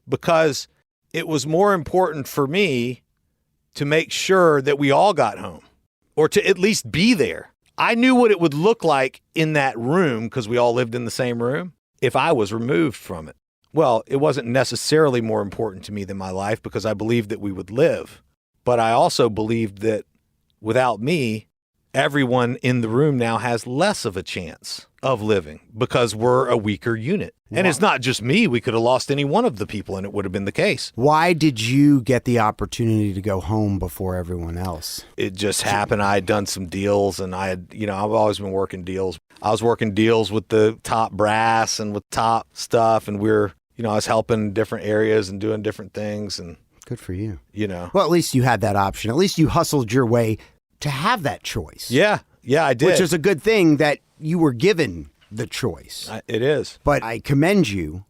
Speaker 2: because it was more important for me to make sure that we all got home, or to at least be there. I knew what it would look like in that room, because we all lived in the same room, if I was removed from it. Well, it wasn't necessarily more important to me than my life, because I believed that we would live. But I also believed that without me, everyone in the room now has less of a chance of living because we're a weaker unit. And it's not just me. We could have lost any one of the people and it would have been the case.
Speaker 1: Why did you get the opportunity to go home before everyone else?
Speaker 2: It just happened. I had done some deals, and I've always been working deals. I was working deals with the top brass and with top stuff, and I was helping different areas and doing different things. And
Speaker 1: good for you.
Speaker 2: Well,
Speaker 1: at least you had that option. At least you hustled your way to have that choice.
Speaker 2: Yeah, I did.
Speaker 1: Which is a good thing that you were given the choice.
Speaker 2: It is.
Speaker 1: But I commend you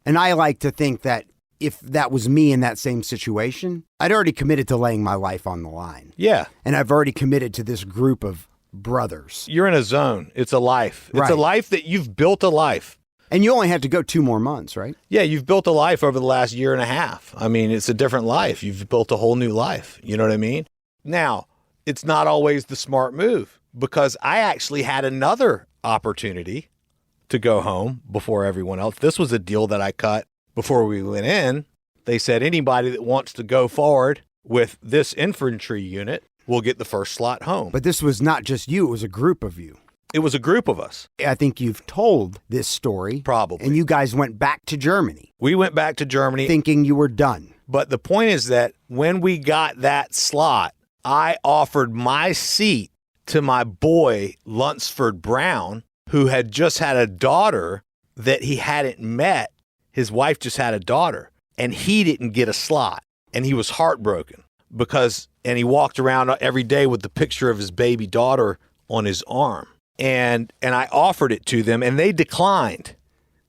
Speaker 1: and I like to think that if that was me in that same situation, I'd already committed to laying my life on the line.
Speaker 2: Yeah.
Speaker 1: And I've already committed to this group of brothers.
Speaker 2: You're in a zone. It's a life. It's a life that you've built a life.
Speaker 1: And you only had to go 2 more months, right?
Speaker 2: Yeah, you've built a life over the last year and a half. I mean, it's a different life. You've built a whole new life. You know what I mean? Now, it's not always the smart move, because I actually had another opportunity to go home before everyone else. This was a deal that I cut before we went in. They said anybody that wants to go forward with this infantry unit will get the first slot home.
Speaker 1: But this was not just you, it was a group of you.
Speaker 2: It was a group of us.
Speaker 1: I think you've told this story.
Speaker 2: Probably.
Speaker 1: And you guys went back to Germany.
Speaker 2: We went back to Germany.
Speaker 1: Thinking you were done.
Speaker 2: But the point is that when we got that slot, I offered my seat to my boy, Lunsford Brown, who had just had a daughter that he hadn't met. His wife just had a daughter, and he didn't get a slot. And he was heartbroken and he walked around every day with the picture of his baby daughter on his arm. And I offered it to them, and they declined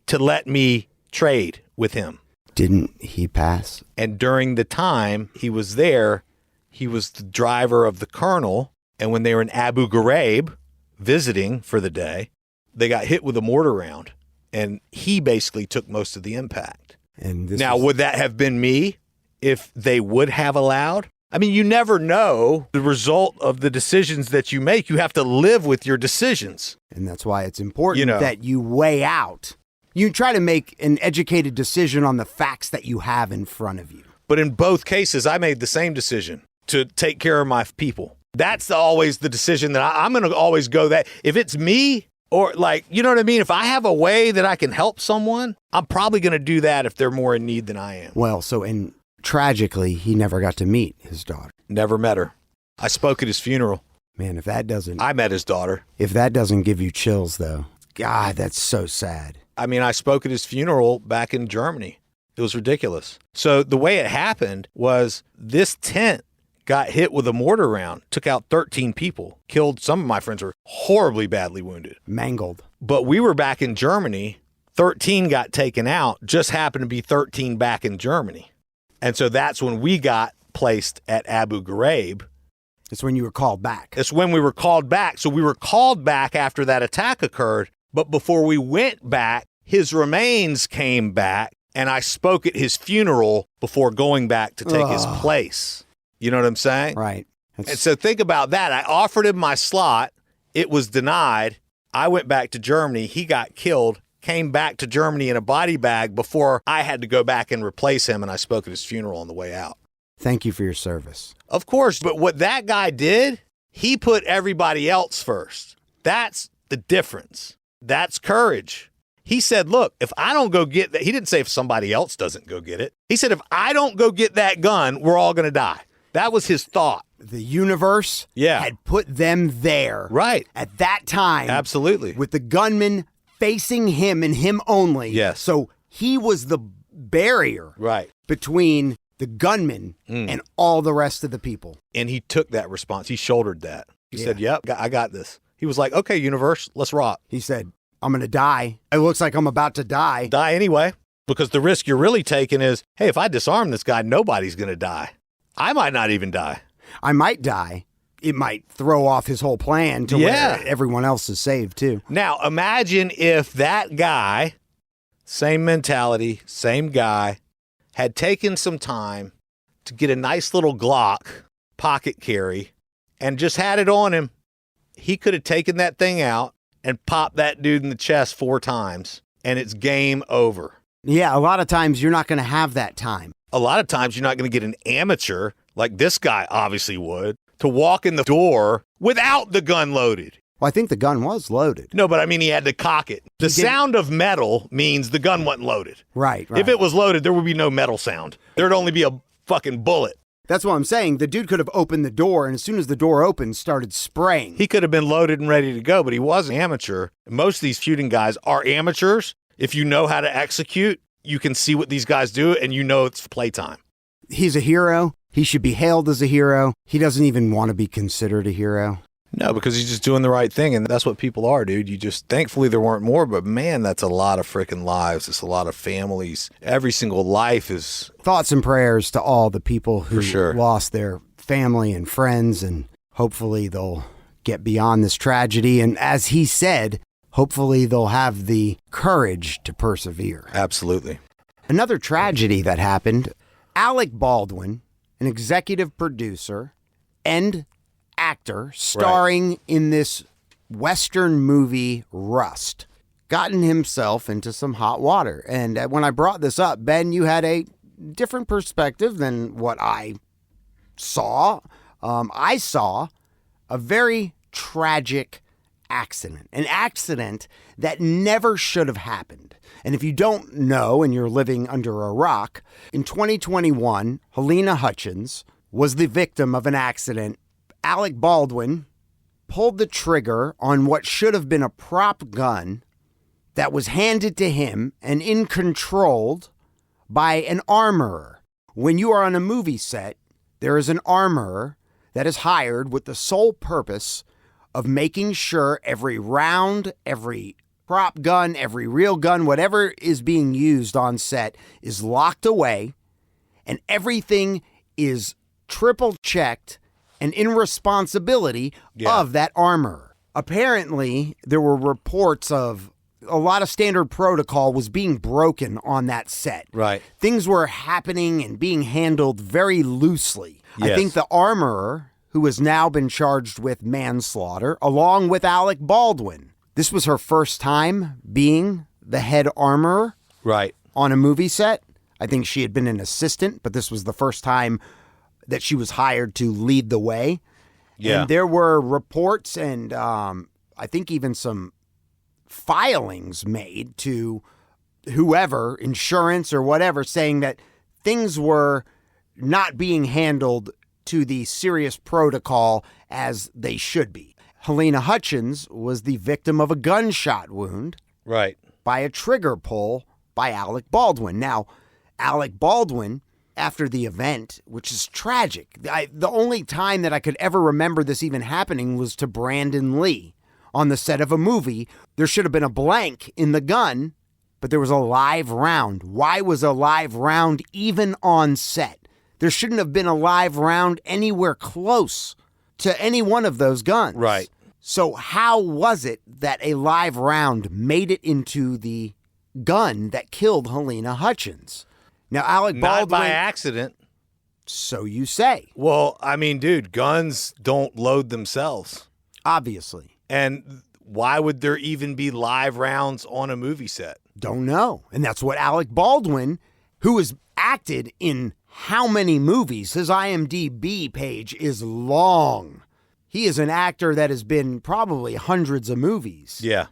Speaker 2: to let me trade with him.
Speaker 1: Didn't he pass?
Speaker 2: And during the time he was there, he was the driver of the colonel. And when they were in Abu Ghraib visiting for the day, they got hit with a mortar round, and he basically took most of the impact.
Speaker 1: And
Speaker 2: would that have been me if they would have allowed? I mean, you never know the result of the decisions that you make. You have to live with your decisions.
Speaker 1: And that's why it's important that you weigh out. You try to make an educated decision on the facts that you have in front of you.
Speaker 2: But in both cases, I made the same decision to take care of my people. That's always the decision that I'm going to always go that. If it's me or you know what I mean? If I have a way that I can help someone, I'm probably going to do that if they're more in need than I am.
Speaker 1: Well, tragically, he never got to meet his daughter.
Speaker 2: Never met her. I spoke at his funeral.
Speaker 1: Man,
Speaker 2: I met his daughter.
Speaker 1: If that doesn't give you chills, though, God, that's so sad.
Speaker 2: I mean, I spoke at his funeral back in Germany. It was ridiculous. So the way it happened was this tent got hit with a mortar round, took out 13 people, killed. Some of my friends were horribly badly wounded.
Speaker 1: Mangled.
Speaker 2: But we were back in Germany. 13 got taken out, just happened to be 13 back in Germany. And so that's when we got placed at Abu Ghraib.
Speaker 1: That's when you were called back.
Speaker 2: That's when we were called back. So we were called back after that attack occurred. But before we went back, his remains came back, and I spoke at his funeral before going back to take his place. You know what I'm saying?
Speaker 1: Right.
Speaker 2: And so think about that. I offered him my slot. It was denied. I went back to Germany. He got killed. Came back to Germany in a body bag before I had to go back and replace him, and I spoke at his funeral on the way out.
Speaker 1: Thank you for your service.
Speaker 2: Of course, but what that guy did, he put everybody else first. That's the difference. That's courage. He said, look, if I don't go get that, he didn't say if somebody else doesn't go get it. He said, if I don't go get that gun, we're all going to die. That was his thought.
Speaker 1: The universe had put them there.
Speaker 2: Right.
Speaker 1: At that time.
Speaker 2: Absolutely.
Speaker 1: With the gunman facing him and him only.
Speaker 2: Yes.
Speaker 1: So he was the barrier between the gunman and all the rest of the people.
Speaker 2: And he took that response. He shouldered that. He said, yep, I got this. He was like, okay, universe, let's rock.
Speaker 1: He said, I'm going to die. It looks like I'm about to die.
Speaker 2: Die anyway. Because the risk you're really taking is, hey, if I disarm this guy, nobody's going to die. I might not even die.
Speaker 1: I might die. It might throw off his whole plan to where everyone else is saved too.
Speaker 2: Now, imagine if that guy, same mentality, same guy, had taken some time to get a nice little Glock pocket carry and just had it on him. He could have taken that thing out and popped that dude in the chest 4 times, and it's game over.
Speaker 1: Yeah, a lot of times you're not going to have that time.
Speaker 2: A lot of times you're not going to get an amateur, like this guy obviously would, to walk in the door without the gun loaded.
Speaker 1: Well, I think the gun was loaded.
Speaker 2: No, but I mean, he had to cock it. The sound of metal means the gun wasn't loaded.
Speaker 1: Right.
Speaker 2: If it was loaded, there would be no metal sound. There'd only be a fucking bullet.
Speaker 1: That's what I'm saying. The dude could have opened the door, and as soon as the door opened, started spraying.
Speaker 2: He could have been loaded and ready to go, but he was an amateur. Most of these shooting guys are amateurs. If you know how to execute, you can see what these guys do, and you know it's playtime.
Speaker 1: He's a hero. He should be hailed as a hero. He doesn't even want to be considered a hero.
Speaker 2: No, because he's just doing the right thing, and that's what people are, dude. You just, thankfully there weren't more, but man, that's a lot of freaking lives. It's a lot of families. Every single life is...
Speaker 1: Thoughts and prayers to all the people who
Speaker 2: For sure.
Speaker 1: lost their family and friends, and hopefully they'll get beyond this tragedy. And as he said, hopefully they'll have the courage to persevere.
Speaker 2: Absolutely.
Speaker 1: Another tragedy that happened, Alec Baldwin, an executive producer and actor starring in this Western movie Rust, gotten himself into some hot water. And when I brought this up, Ben, you had a different perspective than what I saw. I saw a very tragic accident, an accident that never should have happened. And if you don't know and you're living under a rock, in 2021, Halyna Hutchins was the victim of an accident. Alec Baldwin pulled the trigger on what should have been a prop gun that was handed to him and controlled by an armorer. When you are on a movie set, there is an armorer that is hired with the sole purpose of making sure every round, every prop gun, every real gun, whatever is being used on set is locked away and everything is triple checked and in responsibility of that armorer. Apparently, there were reports of a lot of standard protocol was being broken on that set.
Speaker 2: Right.
Speaker 1: Things were happening and being handled very loosely.
Speaker 2: Yes.
Speaker 1: I think the armorer, who has now been charged with manslaughter, along with Alec Baldwin, this was her first time being the head armorer on a movie set. I think she had been an assistant, but this was the first time that she was hired to lead the way.
Speaker 2: Yeah.
Speaker 1: And there were reports and I think even some filings made to whoever, insurance or whatever, saying that things were not being handled to the serious protocol as they should be. Halyna Hutchins was the victim of a gunshot wound by a trigger pull by Alec Baldwin. Now, Alec Baldwin, after the event, which is tragic, the only time that I could ever remember this even happening was to Brandon Lee on the set of a movie. There should have been a blank in the gun, but there was a live round. Why was a live round even on set? There shouldn't have been a live round anywhere close to any one of those guns.
Speaker 2: Right.
Speaker 1: So how was it that a live round made it into the gun that killed Halyna Hutchins? Now, Alec Baldwin...
Speaker 2: Not by accident.
Speaker 1: So you say.
Speaker 2: Well, I mean, dude, guns don't load themselves.
Speaker 1: Obviously.
Speaker 2: And why would there even be live rounds on a movie set?
Speaker 1: Don't know. And that's what Alec Baldwin, who has acted in how many movies? His IMDb page is long. He is an actor that has been probably hundreds of movies.
Speaker 2: Yeah.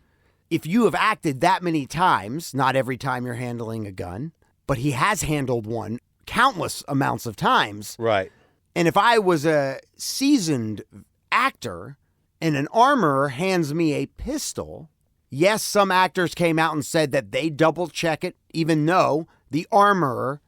Speaker 1: If you have acted that many times, not every time you're handling a gun, but he has handled one countless amounts of times.
Speaker 2: Right.
Speaker 1: And if I was a seasoned actor and an armorer hands me a pistol, yes, some actors came out and said that they double check it, even though the armorer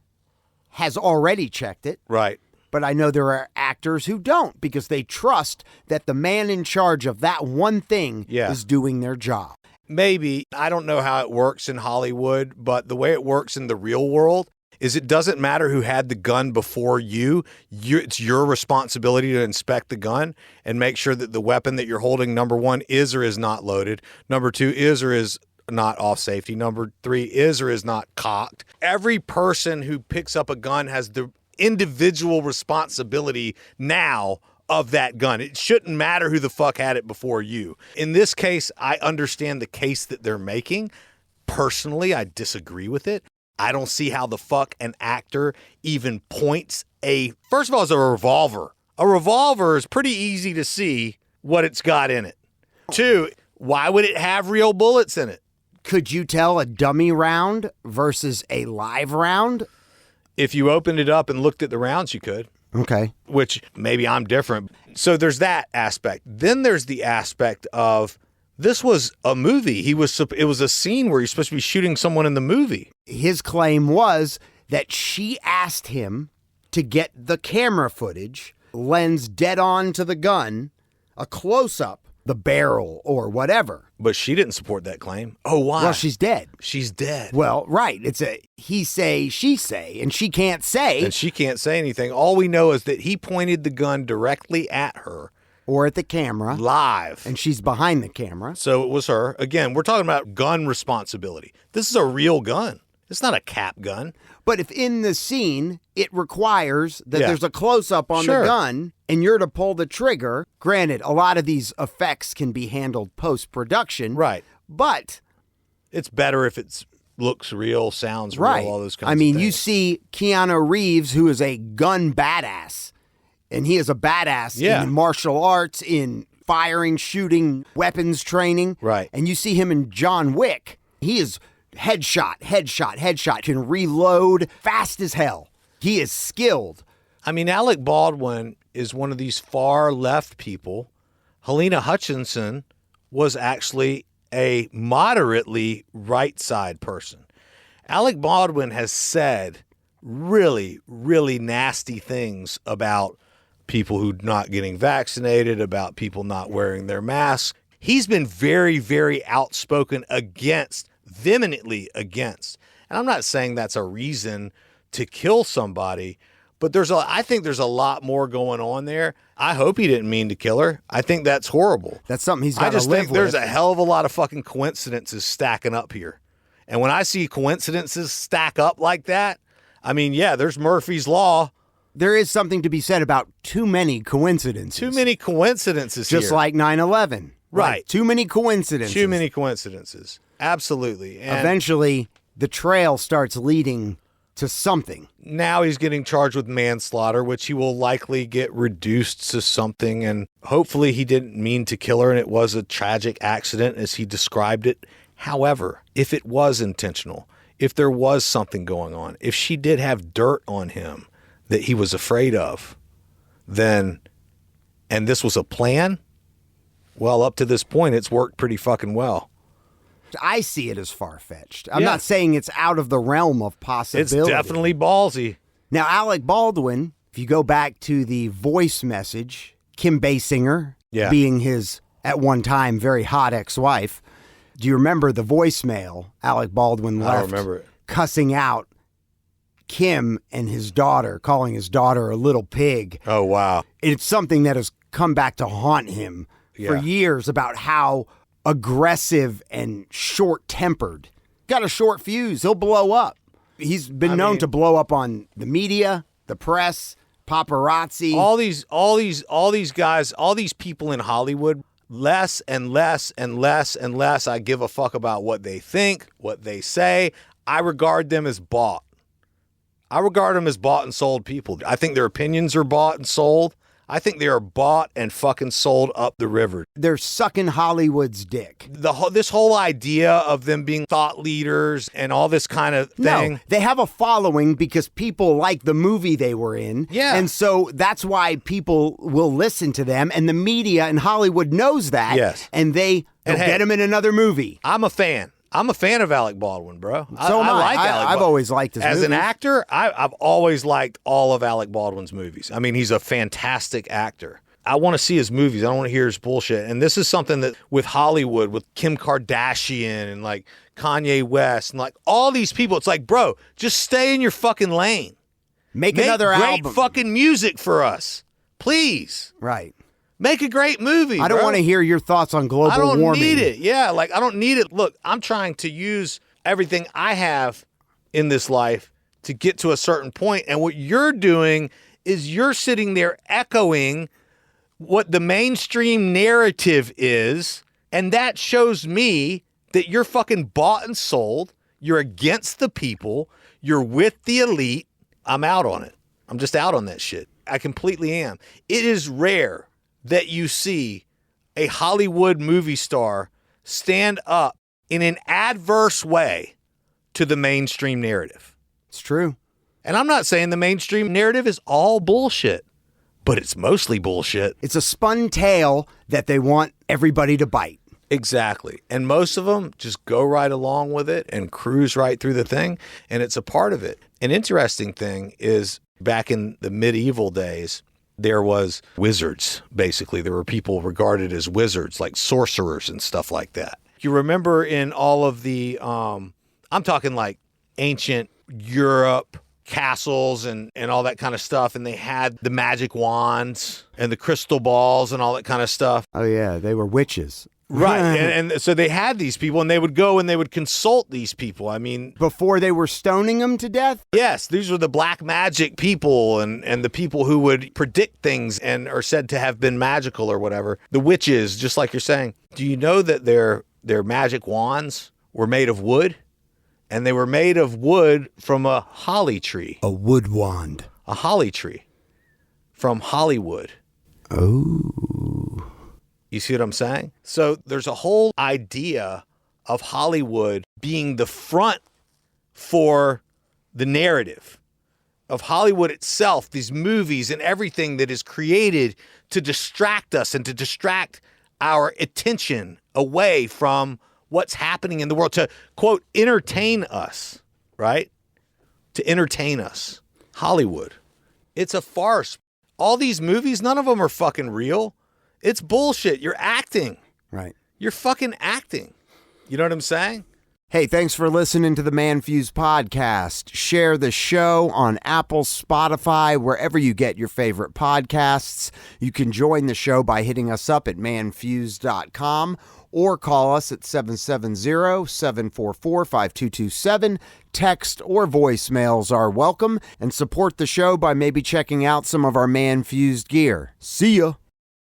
Speaker 1: has already checked it.
Speaker 2: Right.
Speaker 1: But I know there are actors who don't because they trust that the man in charge of that one thing is doing their job.
Speaker 2: Maybe. I don't know how it works in Hollywood, but the way it works in the real world is it doesn't matter who had the gun before you. It's your responsibility to inspect the gun and make sure that the weapon that you're holding, number one, is or is not loaded. Number two, is or is not off safety. Number three, is or is not cocked. Every person who picks up a gun has the individual responsibility now of that gun. It shouldn't matter who the fuck had it before you. In this case, I understand the case that they're making. Personally, I disagree with it. I don't see how the fuck an actor even points first of all, it's a revolver. A revolver is pretty easy to see what it's got in it. Two, why would it have real bullets in it?
Speaker 1: Could you tell a dummy round versus a live round?
Speaker 2: If you opened it up and looked at the rounds, you could.
Speaker 1: Okay.
Speaker 2: Which maybe I'm different. So there's that aspect. Then there's the aspect of this was a movie. It was a scene where you're supposed to be shooting someone in the movie.
Speaker 1: His claim was that she asked him to get the camera footage, lens dead on to the gun, a close-up, the barrel or whatever.
Speaker 2: But she didn't support that claim. Oh, why?
Speaker 1: Well, she's dead.
Speaker 2: She's dead.
Speaker 1: Well, right. It's a he say, she say, and she can't say.
Speaker 2: And she can't say anything. All we know is that he pointed the gun directly at her.
Speaker 1: Or at the camera.
Speaker 2: Live.
Speaker 1: And she's behind the camera.
Speaker 2: So it was her. Again, we're talking about gun responsibility. This is a real gun. It's not a cap gun.
Speaker 1: But if in the scene, it requires that there's a close-up on the gun and you're to pull the trigger, granted, a lot of these effects can be handled post-production.
Speaker 2: Right.
Speaker 1: But
Speaker 2: it's better if it looks real, sounds real, all those kinds of things.
Speaker 1: You see Keanu Reeves, who is a gun badass, and he is a badass in martial arts, in firing, shooting, weapons training.
Speaker 2: Right.
Speaker 1: And you see him in John Wick. He is headshot, can reload fast as hell. He is skilled.
Speaker 2: I mean, Alec Baldwin is one of these far left people. Halyna Hutchinson was actually a moderately right side person. Alec Baldwin has said really, really nasty things about people who not getting vaccinated, about people not wearing their masks. He's been very, very outspoken vehemently against. And I'm not saying that's a reason to kill somebody, but I think there's a lot more going on there. I hope he didn't mean to kill her. I think that's horrible.
Speaker 1: That's something he's got to live with.
Speaker 2: I just think there's a hell of a lot of fucking coincidences stacking up here. And when I see coincidences stack up like that, I mean, there's Murphy's Law.
Speaker 1: There is something to be said about too many coincidences.
Speaker 2: Too many coincidences
Speaker 1: Just
Speaker 2: here.
Speaker 1: like 9/11.
Speaker 2: Right.
Speaker 1: Like, too many coincidences.
Speaker 2: Too many coincidences. Absolutely. And
Speaker 1: eventually, the trail starts leading to something.
Speaker 2: Now he's getting charged with manslaughter, which he will likely get reduced to something. And hopefully he didn't mean to kill her and it was a tragic accident as he described it. However, if it was intentional, if there was something going on, if she did have dirt on him that he was afraid of, then, and this was a plan, well, up to this point, it's worked pretty fucking well.
Speaker 1: I see it as far-fetched. I'm not saying it's out of the realm of possibility.
Speaker 2: It's definitely ballsy.
Speaker 1: Now, Alec Baldwin, if you go back to the voice message, Kim Basinger being his, at one time, very hot ex-wife, do you remember the voicemail Alec Baldwin left?
Speaker 2: I don't remember it.
Speaker 1: Cussing out Kim and his daughter, calling his daughter a little pig.
Speaker 2: Oh, wow.
Speaker 1: It's something that has come back to haunt him for years about how aggressive and short-tempered. Got a short fuse. He'll blow up. He's been known to blow up on the media, the press, paparazzi.
Speaker 2: All these guys, all these people in Hollywood, less and less and less and less I give a fuck about what they think, what they say. I regard them as bought. I regard them as bought and sold people. I think their opinions are bought and sold. I think they are bought and fucking sold up the river.
Speaker 1: They're sucking Hollywood's dick.
Speaker 2: This whole idea of them being thought leaders and all this kind of thing.
Speaker 1: No, they have a following because people like the movie they were in.
Speaker 2: Yeah.
Speaker 1: And so that's why people will listen to them. And the media in Hollywood knows that.
Speaker 2: Yes.
Speaker 1: And they'll get them in another movie.
Speaker 2: I'm a fan. I'm a fan of Alec Baldwin, bro.
Speaker 1: So
Speaker 2: I like Alec Baldwin.
Speaker 1: I've always liked his movies.
Speaker 2: As an actor, I've always liked all of Alec Baldwin's movies. I mean, he's a fantastic actor. I want to see his movies. I don't want to hear his bullshit. And this is something that with Hollywood, with Kim Kardashian and like Kanye West and like all these people, it's like, bro, just stay in your fucking lane.
Speaker 1: Make another
Speaker 2: great
Speaker 1: album.
Speaker 2: Fucking music for us. Please.
Speaker 1: Right.
Speaker 2: Make a great movie.
Speaker 1: I don't want to hear your thoughts on global warming.
Speaker 2: I don't need it. Yeah, like I don't need it. Look, I'm trying to use everything I have in this life to get to a certain point. And what you're doing is you're sitting there echoing what the mainstream narrative is. And that shows me that you're fucking bought and sold. You're against the people. You're with the elite. I'm out on it. I'm just out on that shit. I completely am. It is rare that you see a Hollywood movie star stand up in an adverse way to the mainstream narrative.
Speaker 1: It's true.
Speaker 2: And I'm not saying the mainstream narrative is all bullshit. but it's mostly bullshit.
Speaker 1: It's a spun tale that they want everybody to bite.
Speaker 2: Exactly. And most of them just go right along with it and cruise right through the thing, and it's a part of it. An interesting thing is back in the medieval days, there was wizards, basically. There were people regarded as wizards, like sorcerers and stuff like that. You remember in all of the, I'm talking like ancient Europe, castles and all that kind of stuff, and they had the magic wands and the crystal balls and all that kind of stuff.
Speaker 1: Oh, yeah, they were witches.
Speaker 2: Right. And so they had these people, and they would go and they would consult these people. I mean,
Speaker 1: before they were stoning them to death?
Speaker 2: Yes, these were the black magic people and the people who would predict things and are said to have been magical or whatever. The witches, just like you're saying. Do you know that their magic wands were made of wood? And they were made of wood from a holly tree.
Speaker 1: A wood wand.
Speaker 2: A holly tree from Hollywood.
Speaker 1: Oh.
Speaker 2: You see what I'm saying? So there's a whole idea of Hollywood being the front for the narrative of Hollywood itself, these movies and everything that is created to distract us and to distract our attention away from what's happening in the world, to, quote, entertain us, right? To entertain us. Hollywood. It's a farce. All these movies, none of them are fucking real. It's bullshit. You're acting.
Speaker 1: Right.
Speaker 2: You're fucking acting. You know what I'm saying?
Speaker 1: Hey, thanks for listening to the ManFUzed Podcast. Share the show on Apple, Spotify, wherever you get your favorite podcasts. You can join the show by hitting us up at manfused.com or call us at 770-744-5227. Text or voicemails are welcome, and support the show by maybe checking out some of our ManFUzed gear. See ya!